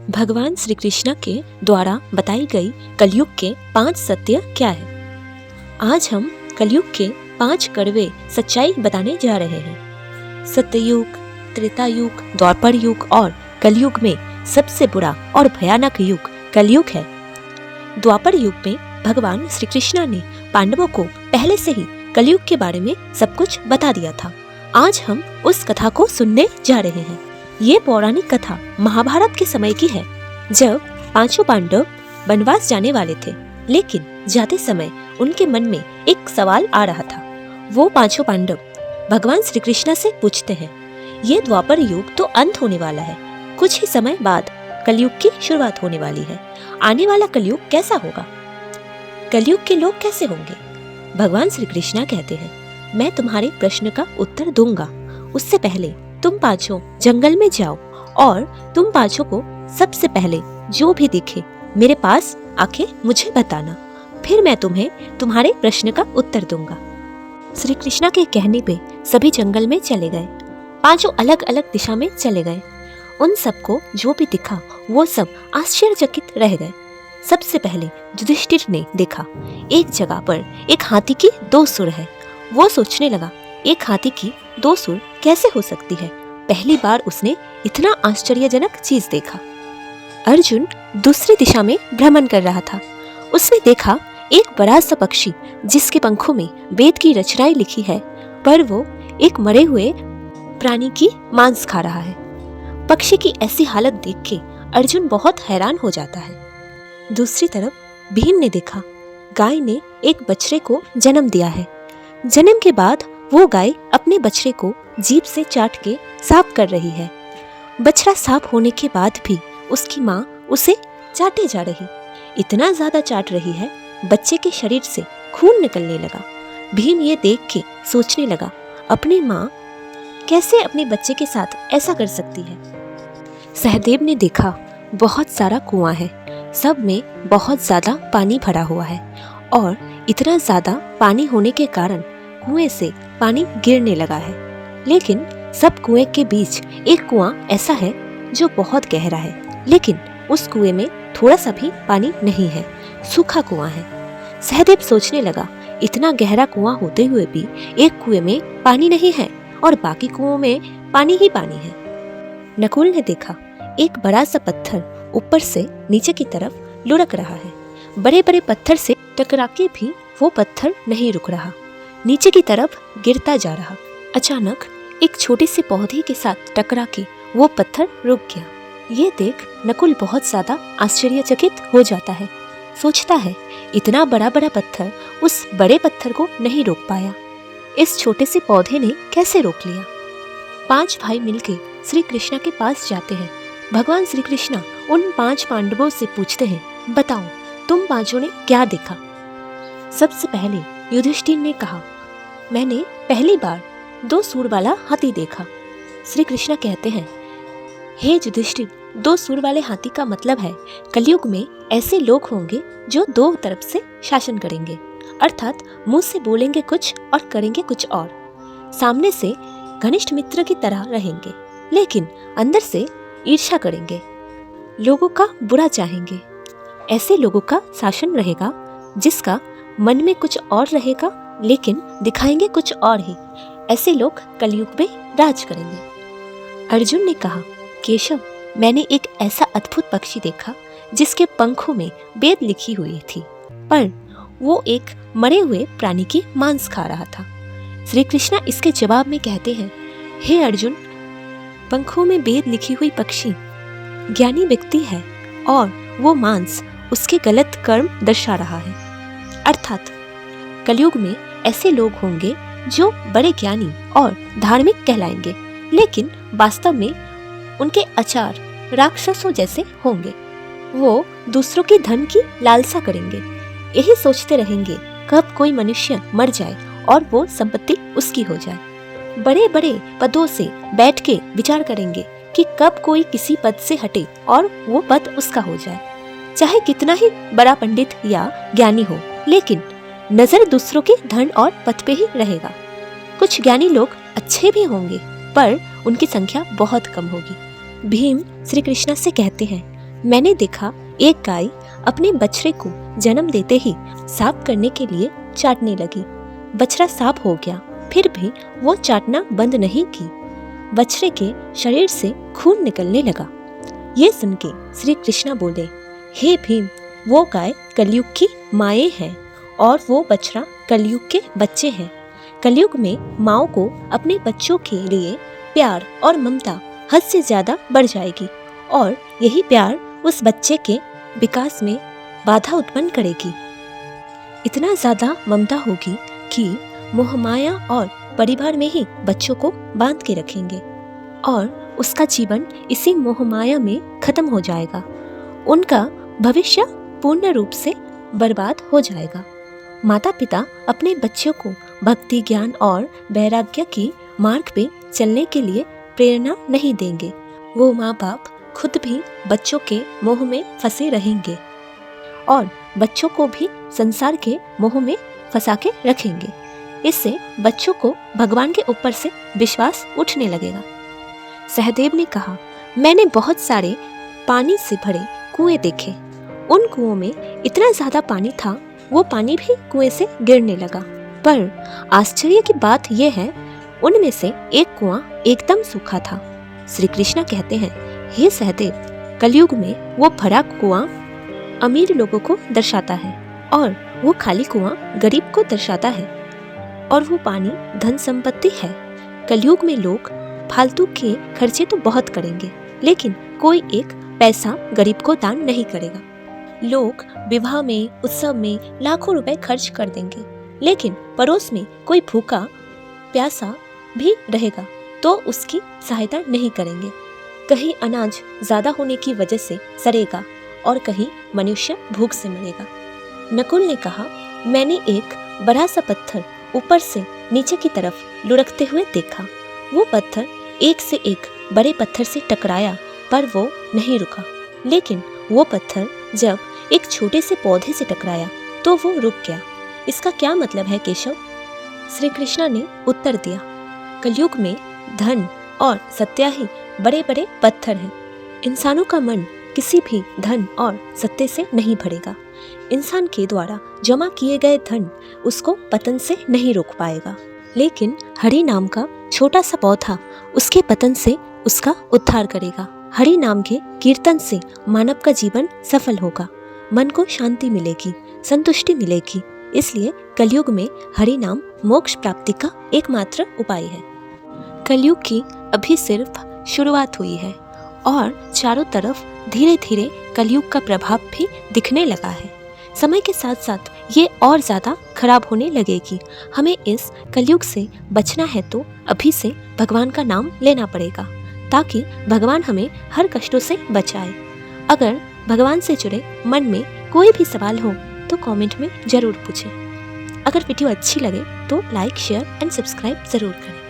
भगवान श्री कृष्ण के द्वारा बताई गई कलयुग के 5 सत्य क्या है। आज हम कलयुग के 5 कड़वे सच्चाई बताने जा रहे हैं। सत्ययुग, त्रेता युग, द्वापर युग और कलयुग में सबसे बुरा और भयानक युग कलयुग है। द्वापर युग में भगवान श्री कृष्ण ने पांडवों को पहले से ही कलयुग के बारे में सब कुछ बता दिया था। आज हम उस कथा को सुनने जा रहे हैं। ये पौराणिक कथा महाभारत के समय की है, जब 5 पांडव वनवास जाने वाले थे। लेकिन जाते समय उनके मन में एक सवाल आ रहा था। वो 5 पांडव भगवान श्री कृष्ण से पूछते हैं, ये द्वापर युग तो अंत होने वाला है, कुछ ही समय बाद कलयुग की शुरुआत होने वाली है। आने वाला कलयुग कैसा होगा? कलयुग के लोग कैसे होंगे? भगवान श्री कृष्ण कहते हैं, मैं तुम्हारे प्रश्न का उत्तर दूंगा। उससे पहले तुम 5 जंगल में जाओ और तुम 5 को सबसे पहले जो भी दिखे मेरे पास आके मुझे बताना, फिर मैं तुम्हें तुम्हारे प्रश्न का उत्तर दूंगा। श्री कृष्ण के कहने पे सभी जंगल में चले गए। 5 अलग अलग दिशा में चले गए। उन सबको जो भी दिखा वो सब आश्चर्यचकित रह गए। सबसे पहले युधिष्ठिर ने देखा, एक जगह पर एक हाथी की 2 सुर है। वो सोचने लगा, एक हाथी की 2 सुर कैसे हो सकती है? पहली बार उसने इतना आश्चर्यजनक चीज देखा। अर्जुन दूसरी दिशा में भ्रमण कर रहा था। उसने देखा एक बड़ा सा पक्षी जिसके पंखों में वेद की रचनाएं लिखी है, पर वो एक मरे हुए प्राणी की मांस खा रहा है। पक्षी की ऐसी हालत देख के अर्जुन बहुत हैरान हो जाता है। दूसरी तरफ भीम ने देखा, गाय ने एक बछड़े को जन्म दिया है। जन्म के बाद वो गाय अपने बछड़े को जीभ से चाट के साफ कर रही है। बछड़ा साफ होने के बाद भी उसकी माँ उसे चाटे जा रही, इतना ज्यादा चाट रही है, बच्चे के शरीर से खून निकलने लगा। भीम ये देख के सोचने लगा, अपनी माँ कैसे अपने बच्चे के साथ ऐसा कर सकती है। सहदेव ने देखा, बहुत सारा कुआं है, सब में बहुत ज्यादा पानी भरा हुआ है और इतना ज्यादा पानी होने के कारण कुएं से पानी गिरने लगा है। लेकिन सब कुएं के बीच एक कुआं ऐसा है जो बहुत गहरा है, लेकिन उस कुएं में थोड़ा सा भी पानी नहीं है, सूखा कुआं है। सहदेव सोचने लगा, इतना गहरा कुआं होते हुए भी एक कुएं में पानी नहीं है और बाकी कुओं में पानी ही पानी है। नकुल ने देखा, एक बड़ा सा पत्थर ऊपर से नीचे की तरफ लुढ़क रहा है। बड़े बड़े पत्थर से टकरा के भी वो पत्थर नहीं रुक रहा, नीचे की तरफ गिरता जा रहा। अचानक एक छोटे से पौधे के साथ टकरा के वो पत्थर रुक गया। ये देख नकुल बहुत ज्यादा आश्चर्यचकित हो जाता है। सोचता है, इतना बड़ा बड़ा पत्थर उस बड़े पत्थर को नहीं रोक पाया, इस छोटे से पौधे ने कैसे रोक लिया? 5 भाई मिलके श्री कृष्ण के पास जाते हैं। भगवान श्री कृष्ण उन 5 पांडवों से पूछते हैं, बताओ तुम 5 ने क्या देखा? सबसे पहले युधिष्ठिर ने कहा, मैंने पहली बार 2 सूंड वाला हाथी देखा। श्री कृष्ण कहते हैं, हे युधिष्ठिर, 2 सूंड वाले हाथी का मतलब है कलयुग में ऐसे लोग होंगे जो 2 तरफ से शासन करेंगे, अर्थात मुंह से बोलेंगे कुछ और करेंगे कुछ और। सामने से घनिष्ठ मित्र की तरह रहेंगे, लेकिन अंदर से ईर्ष्या करेंगे, लोगों का बुरा चाहेंगे। ऐसे लोगों का शासन रहेगा जिसका मन में कुछ और रहेगा लेकिन दिखाएंगे कुछ और ही। ऐसे लोग कलयुग में राज करेंगे। अर्जुन ने कहा, केशव, मैंने एक ऐसा अद्भुत पक्षी देखा जिसके पंखों में वेद लिखी हुई थी, पर वो एक मरे हुए प्राणी की मांस खा रहा था। श्री कृष्ण इसके जवाब में कहते हैं, हे अर्जुन, पंखों में वेद लिखी हुई पक्षी ज्ञानी व्यक्ति है और वो मांस उसके गलत कर्म दर्शा रहा है। अर्थात कलयुग में ऐसे लोग होंगे जो बड़े ज्ञानी और धार्मिक कहलाएंगे, लेकिन वास्तव में उनके आचार राक्षसों जैसे होंगे। वो दूसरों के धन की लालसा करेंगे, यही सोचते रहेंगे कब कोई मनुष्य मर जाए और वो संपत्ति उसकी हो जाए। बड़े बड़े पदों से बैठ के विचार करेंगे कि कब कोई किसी पद से हटे और वो पद उसका हो जाए। चाहे कितना ही बड़ा पंडित या ज्ञानी हो, लेकिन नजर दूसरों के धन और पद पे ही रहेगा। कुछ ज्ञानी लोग अच्छे भी होंगे, पर उनकी संख्या बहुत कम होगी। भीम श्री कृष्ण से कहते हैं, मैंने देखा एक गाय अपने बछड़े को जन्म देते ही साफ करने के लिए चाटने लगी। बछड़ा साफ हो गया, फिर भी वो चाटना बंद नहीं की। बछड़े के शरीर से खून निकलने लगा। ये सुन के श्री कृष्ण बोले, हे भीम, वो गाय कलयुग की माएँ हैं और वो बछड़ा कलयुग के बच्चे हैं। कलयुग में माओ को अपने बच्चों के लिए प्यार और ममता हद से ज्यादा बढ़ जाएगी और यही प्यार उस बच्चे के विकास में बाधा उत्पन्न करेगी। इतना ज्यादा ममता होगी कि मोहमाया और परिवार में ही बच्चों को बांध के रखेंगे और उसका जीवन इसी मोहमाया में खत्म हो जाएगा। उनका भविष्य पूर्ण रूप से बर्बाद हो जाएगा। माता पिता अपने बच्चों को भक्ति, ज्ञान और वैराग्य की मार्ग पे चलने के लिए प्रेरणा नहीं देंगे। वो माँ बाप खुद भी बच्चों के मोह में फंसे रहेंगे और बच्चों को भी संसार के मोह में फंसा के रखेंगे। इससे बच्चों को भगवान के ऊपर से विश्वास उठने लगेगा। सहदेव ने कहा, मैंने बहुत सारे पानी से भरे कुएं देखे। उन कुओं में इतना ज्यादा पानी था, वो पानी भी कुएं से गिरने लगा। पर आश्चर्य की बात यह है, उनमें से एक कुआं एकदम सूखा था। श्री कृष्ण कहते हैं, हे सहदेव, कलयुग में वो भरा कुआं अमीर लोगों को दर्शाता है और वो खाली कुआं गरीब को दर्शाता है और वो पानी धन संपत्ति है। कलयुग में लोग फालतू के खर्चे तो बहुत करेंगे, लेकिन कोई एक पैसा गरीब को दान नहीं करेगा। लोग विवाह में, उत्सव में लाखों रुपए खर्च कर देंगे, लेकिन पड़ोस में कोई भूखा प्यासा भी रहेगा तो उसकी सहायता नहीं करेंगे। कहीं अनाज ज्यादा होने की वजह से सड़ेगा और कहीं मनुष्य भूख से मरेगा। नकुल ने कहा, मैंने एक बड़ा सा पत्थर ऊपर से नीचे की तरफ लुढ़कते हुए देखा। वो पत्थर एक से एक बड़े पत्थर से टकराया पर वो नहीं रुका, लेकिन वो पत्थर जब एक छोटे से पौधे से टकराया तो वो रुक गया। इसका क्या मतलब है केशव? श्री कृष्ण ने उत्तर दिया, कलयुग में धन और सत्या ही बड़े बड़े पत्थर हैं। इंसानों का मन किसी भी धन और सत्य से नहीं भरेगा। इंसान के द्वारा जमा किए गए धन उसको पतन से नहीं रोक पाएगा, लेकिन हरि नाम का छोटा सा पौधा उसके पतन से उसका उद्धार करेगा। हरि नाम के कीर्तन से मानव का जीवन सफल होगा, मन को शांति मिलेगी, संतुष्टि मिलेगी। इसलिए कलयुग में हरि नाम मोक्ष प्राप्ति का एकमात्र उपाय है। कलयुग की अभी सिर्फ शुरुआत हुई है और चारों तरफ धीरे धीरे कलयुग का प्रभाव भी दिखने लगा है। समय के साथ साथ ये और ज़्यादा खराब होने लगेगी। हमें इस कलयुग से बचना है तो अभी से भगवान का नाम लेना पड़ेगा, ताकि भगवान हमें हर कष्टों से बचाए। अगर भगवान से जुड़े मन में कोई भी सवाल हो तो कमेंट में ज़रूर पूछें। अगर वीडियो अच्छी लगे तो लाइक, शेयर एंड सब्सक्राइब ज़रूर करें।